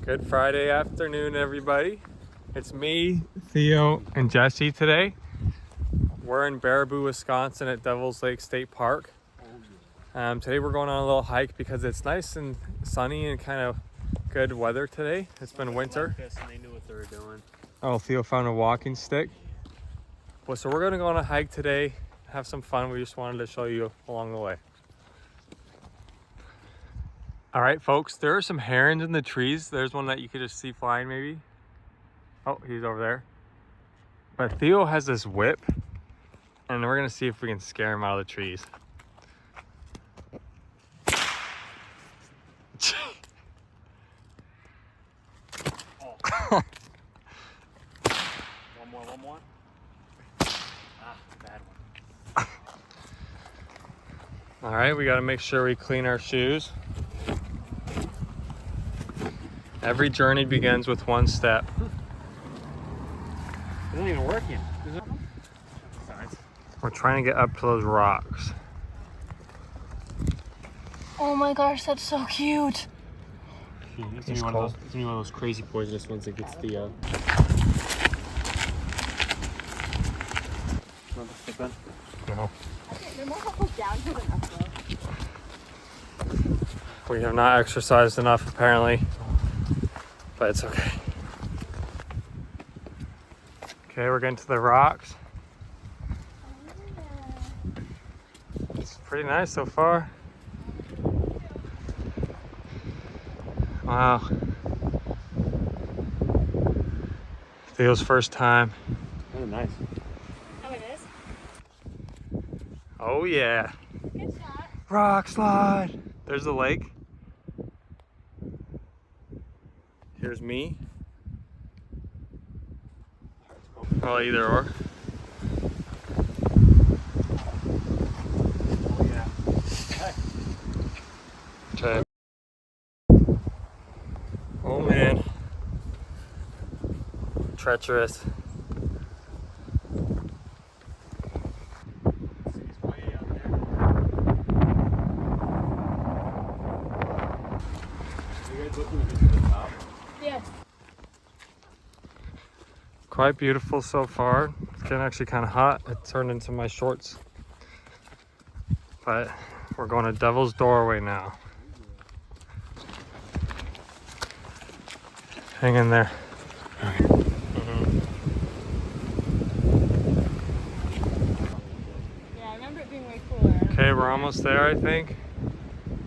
Good Friday afternoon, everybody. It's me, Theo, and Jesse today. We're in Baraboo, Wisconsin at Devil's Lake State Park. Today we're going on a little hike because it's nice and sunny and kind of good weather today. It's been winter. And they knew what they were doing. Oh, Theo found a walking stick. Well, so we're going to go on a hike today, have some fun. We just wanted to show you along the way. All right, folks, there are some herons in the trees. There's one that you could just see flying maybe. Oh, he's over there. But Theo has this whip, and we're gonna see if we can scare him out of the trees. Oh. One more. Ah, bad one. All right, we gotta make sure we clean our shoes. Every journey begins with one step. It isn't even working. We're trying to get up to those rocks. Oh my gosh, that's so cute. It's gonna be one of those crazy poisonous ones that gets the No. They're more helpful downhill than uphill. We have not exercised enough apparently, but it's okay. Okay, we're getting to the rocks. It's pretty nice so far. Wow. Theo's first time. Oh, nice. Oh, it is? Oh yeah. Good shot. Rock slide. There's the lake. Here's me. Well, either or. Oh, yeah. Okay. Oh man. Treacherous. It's way out there. You guys looking to get to the top? Yes. Quite beautiful so far. It's getting actually kind of hot. It turned into my shorts. But we're going to Devil's Doorway now. Hang in there. Yeah, I remember it being way cooler. Okay, we're almost there, I think.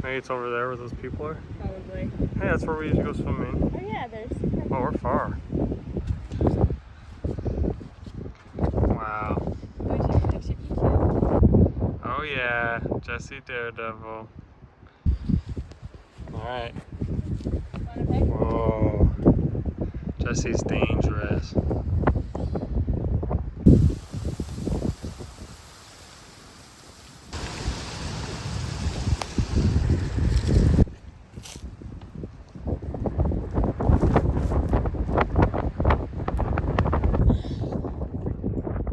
Maybe it's over there where those people are. Probably. Hey, that's where we usually go swimming. Oh yeah, there's... Oh, we're far. Wow. Oh yeah, Jesse Daredevil. Alright. Whoa. Jesse's dangerous.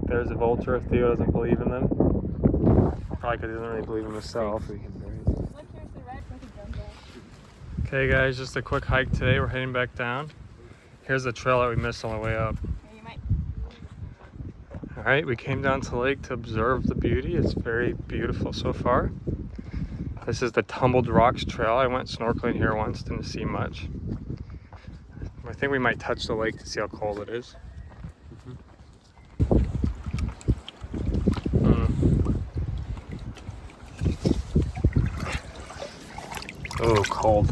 There's a vulture if Theo doesn't believe in them. Probably because he doesn't really believe in himself. Look, here's the red with the jumbo. Okay guys, just a quick hike today. We're heading back down. Here's the trail that we missed on the way up. Yeah, you might... Alright, we came down to the lake to observe the beauty. It's very beautiful so far. This is the Tumbled Rocks Trail. I went snorkeling here once, didn't see much. I think we might touch the lake to see how cold it is. Oh, cold.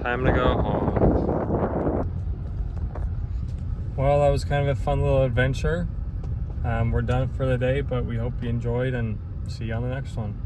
Time to go home. Well, that was kind of a fun little adventure. We're done for the day, but we hope you enjoyed and see you on the next one.